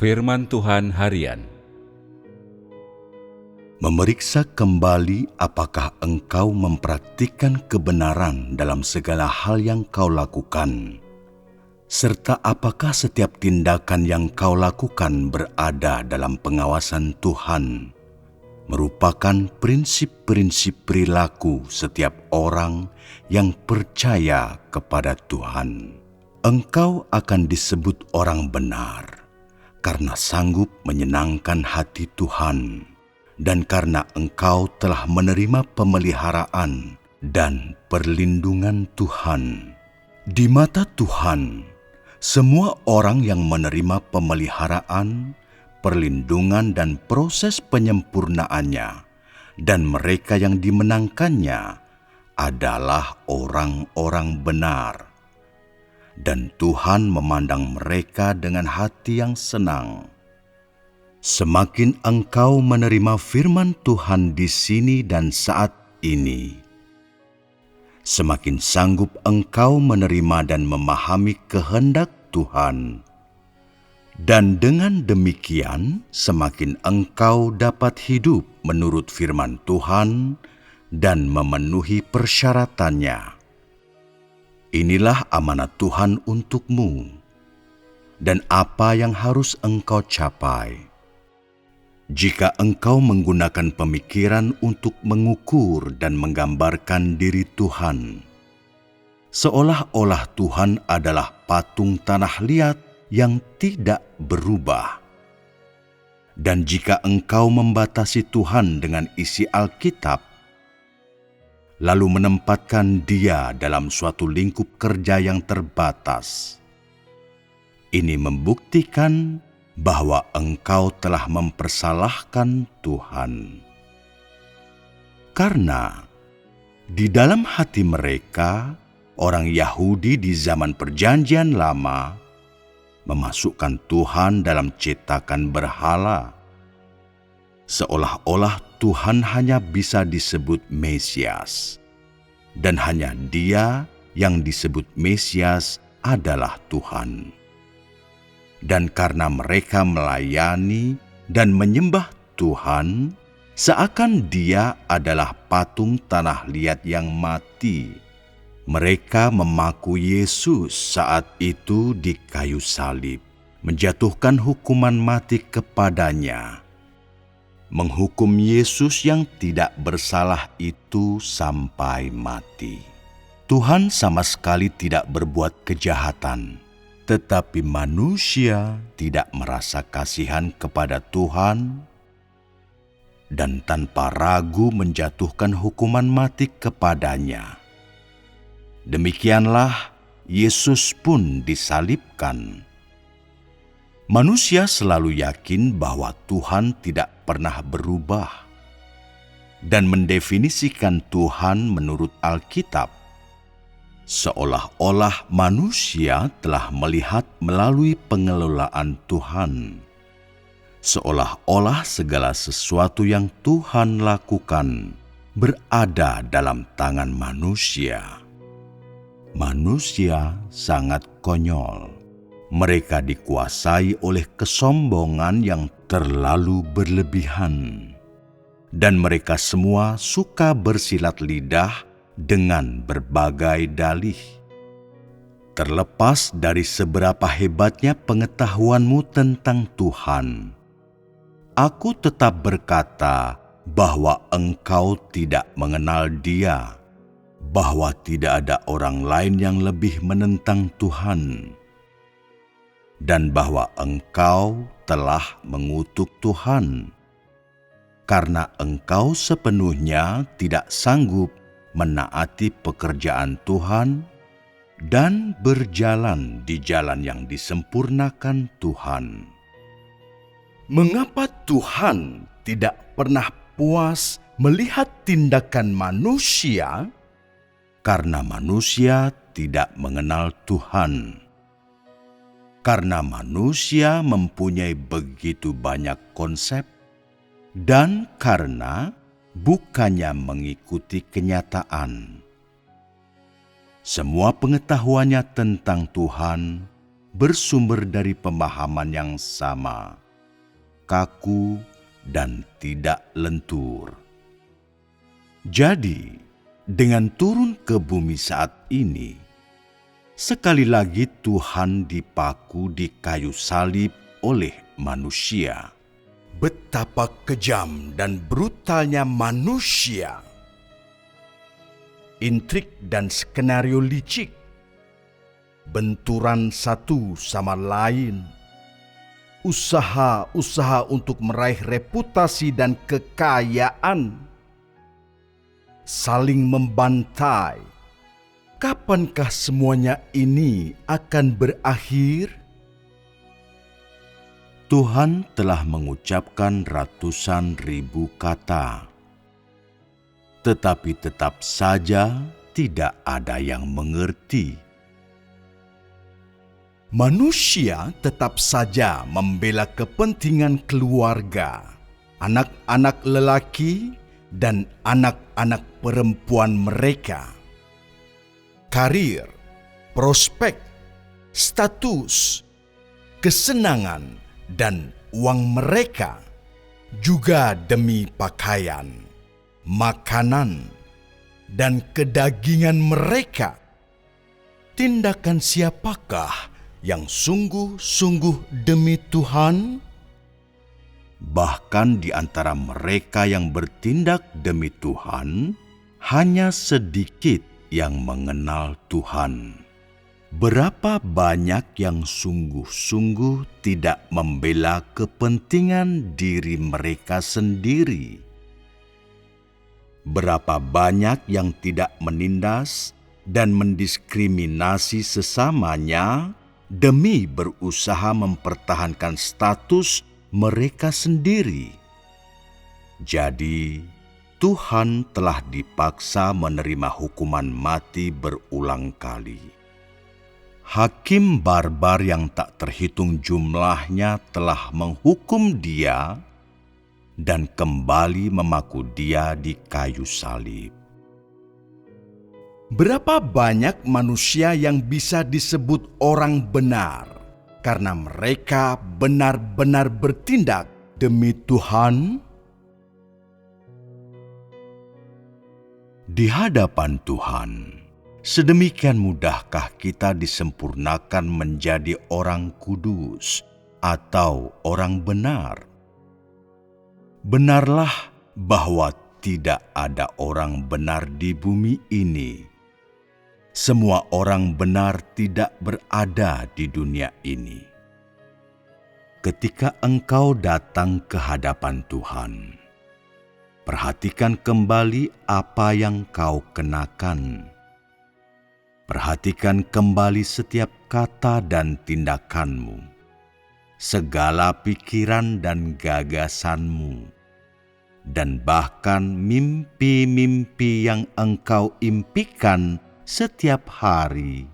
Firman Tuhan Harian. Memeriksa kembali apakah engkau mempraktikkan kebenaran dalam segala hal yang kau lakukan, serta apakah setiap tindakan yang kau lakukan berada dalam pengawasan Tuhan, merupakan prinsip-prinsip perilaku setiap orang yang percaya kepada Tuhan. Engkau akan disebut orang benar, karena sanggup menyenangkan hati Tuhan, dan karena engkau telah menerima pemeliharaan dan perlindungan Tuhan. Di mata Tuhan, semua orang yang menerima pemeliharaan, perlindungan dan proses penyempurnaannya, dan mereka yang dimenangkannya adalah orang-orang benar. Dan Tuhan memandang mereka dengan hati yang senang. Semakin engkau menerima firman Tuhan di sini dan saat ini, semakin sanggup engkau menerima dan memahami kehendak Tuhan. Dan dengan demikian, semakin engkau dapat hidup menurut firman Tuhan dan memenuhi persyaratannya. Inilah amanat Tuhan untukmu, dan apa yang harus engkau capai. Jika engkau menggunakan pemikiran untuk mengukur dan menggambarkan diri Tuhan, seolah-olah Tuhan adalah patung tanah liat yang tidak berubah. Dan jika engkau membatasi Tuhan dengan isi Alkitab, lalu menempatkan Dia dalam suatu lingkup kerja yang terbatas, ini membuktikan bahwa engkau telah mempersalahkan Tuhan. Karena di dalam hati mereka, orang Yahudi di zaman Perjanjian Lama memasukkan Tuhan dalam cetakan berhala, seolah-olah Tuhan hanya bisa disebut Mesias, dan hanya Dia yang disebut Mesias adalah Tuhan. Dan karena mereka melayani dan menyembah Tuhan, seakan Dia adalah patung tanah liat yang mati, mereka memaku Yesus saat itu di kayu salib, menjatuhkan hukuman mati kepadanya, menghukum Yesus yang tidak bersalah itu sampai mati. Tuhan sama sekali tidak berbuat kejahatan, tetapi manusia tidak merasa kasihan kepada Tuhan dan tanpa ragu menjatuhkan hukuman mati kepadanya. Demikianlah Yesus pun disalibkan. Manusia selalu yakin bahwa Tuhan tidak pernah berubah dan mendefinisikan Tuhan menurut Alkitab, seolah-olah manusia telah melihat melalui pengelolaan Tuhan, seolah-olah segala sesuatu yang Tuhan lakukan berada dalam tangan manusia. Manusia sangat konyol. Mereka dikuasai oleh kesombongan yang terlalu berlebihan, dan mereka semua suka bersilat lidah dengan berbagai dalih. Terlepas dari seberapa hebatnya pengetahuanmu tentang Tuhan, aku tetap berkata bahwa engkau tidak mengenal Dia, bahwa tidak ada orang lain yang lebih menentang Tuhan, dan bahwa engkau telah mengutuk Tuhan, karena engkau sepenuhnya tidak sanggup menaati pekerjaan Tuhan dan berjalan di jalan yang disempurnakan Tuhan. Mengapa Tuhan tidak pernah puas melihat tindakan manusia? Karena manusia tidak mengenal Tuhan. Karena manusia mempunyai begitu banyak konsep, dan karena bukannya mengikuti kenyataan. Semua pengetahuannya tentang Tuhan bersumber dari pemahaman yang sama, kaku dan tidak lentur. Jadi, dengan turun ke bumi saat ini, sekali lagi Tuhan dipaku di kayu salib oleh manusia. Betapa kejam dan brutalnya manusia. Intrik dan skenario licik, benturan satu sama lain, usaha-usaha untuk meraih reputasi dan kekayaan, saling membantai. Kapankah semuanya ini akan berakhir? Tuhan telah mengucapkan ratusan ribu kata, tetapi tetap saja tidak ada yang mengerti. Manusia tetap saja membela kepentingan keluarga, anak-anak lelaki dan anak-anak perempuan mereka, karir, prospek, status, kesenangan, dan uang mereka, juga demi pakaian, makanan, dan kedagingan mereka. Tindakan siapakah yang sungguh-sungguh demi Tuhan? Bahkan di antara mereka yang bertindak demi Tuhan, hanya sedikit yang mengenal Tuhan. Berapa banyak yang sungguh-sungguh tidak membela kepentingan diri mereka sendiri? Berapa banyak yang tidak menindas dan mendiskriminasi sesamanya demi berusaha mempertahankan status mereka sendiri? Jadi, Tuhan telah dipaksa menerima hukuman mati berulang kali. Hakim barbar yang tak terhitung jumlahnya telah menghukum dia dan kembali memaku dia di kayu salib. Berapa banyak manusia yang bisa disebut orang benar karena mereka benar-benar bertindak demi Tuhan? Di hadapan Tuhan, sedemikian mudahkah kita disempurnakan menjadi orang kudus atau orang benar? Benarlah bahwa tidak ada orang benar di bumi ini. Semua orang benar tidak berada di dunia ini. Ketika engkau datang ke hadapan Tuhan, perhatikan kembali apa yang kau kenakan. Perhatikan kembali setiap kata dan tindakanmu, segala pikiran dan gagasanmu, dan bahkan mimpi-mimpi yang engkau impikan setiap hari.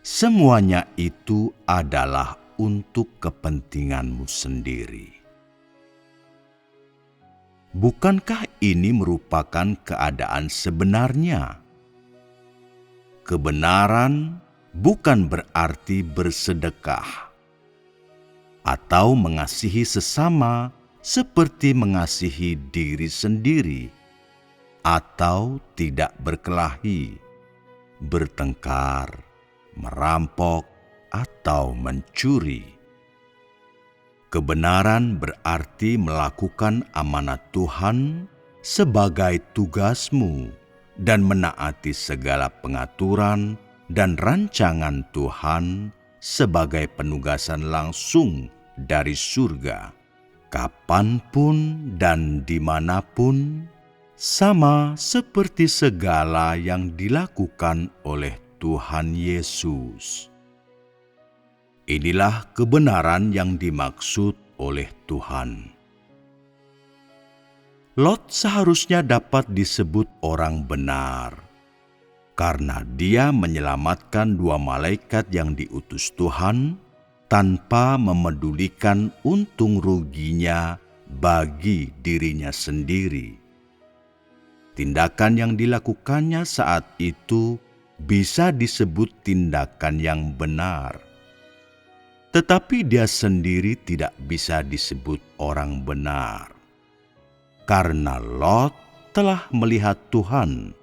Semuanya itu adalah untuk kepentinganmu sendiri. Bukankah ini merupakan keadaan sebenarnya? Kebenaran bukan berarti bersedekah atau mengasihi sesama seperti mengasihi diri sendiri, atau tidak berkelahi, bertengkar, merampok, atau mencuri. Kebenaran berarti melakukan amanat Tuhan sebagai tugasmu dan menaati segala pengaturan dan rancangan Tuhan sebagai penugasan langsung dari surga, kapanpun dan dimanapun, sama seperti segala yang dilakukan oleh Tuhan Yesus. Inilah kebenaran yang dimaksud oleh Tuhan. Lot seharusnya dapat disebut orang benar, karena dia menyelamatkan 2 malaikat yang diutus Tuhan tanpa memedulikan untung ruginya bagi dirinya sendiri. Tindakan yang dilakukannya saat itu bisa disebut tindakan yang benar, tetapi dia sendiri tidak bisa disebut orang benar. Karena Lot telah melihat Tuhan,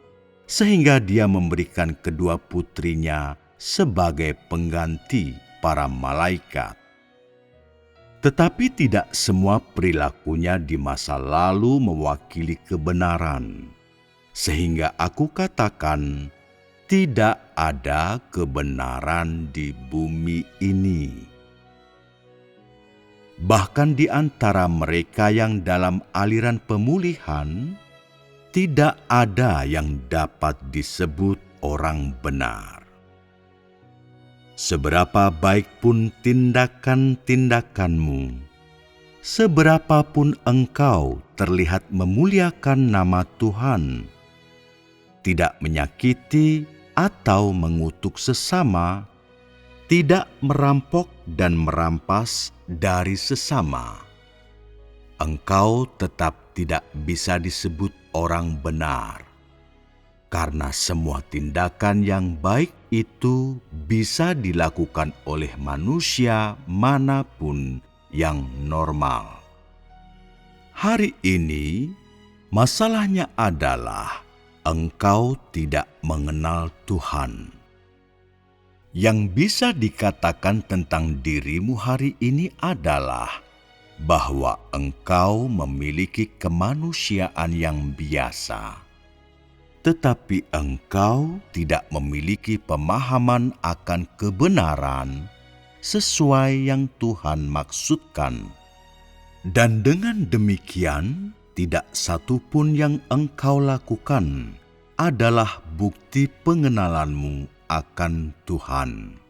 sehingga dia memberikan kedua putrinya sebagai pengganti para malaikat. Tetapi tidak semua perilakunya di masa lalu mewakili kebenaran, sehingga aku katakan tidak ada kebenaran di bumi ini. Bahkan di antara mereka yang dalam aliran pemulihan, tidak ada yang dapat disebut orang benar. Seberapa baik pun tindakan-tindakanmu, seberapapun engkau terlihat memuliakan nama Tuhan, tidak menyakiti atau mengutuk sesama, tidak merampok dan merampas dari sesama, engkau tetap tidak bisa disebut orang benar. Karena semua tindakan yang baik itu bisa dilakukan oleh manusia manapun yang normal. Hari ini, masalahnya adalah engkau tidak mengenal Tuhan. Yang bisa dikatakan tentang dirimu hari ini adalah bahwa engkau memiliki kemanusiaan yang biasa, tetapi engkau tidak memiliki pemahaman akan kebenaran sesuai yang Tuhan maksudkan. Dan dengan demikian, tidak satu pun yang engkau lakukan adalah bukti pengenalanmu akan Tuhan.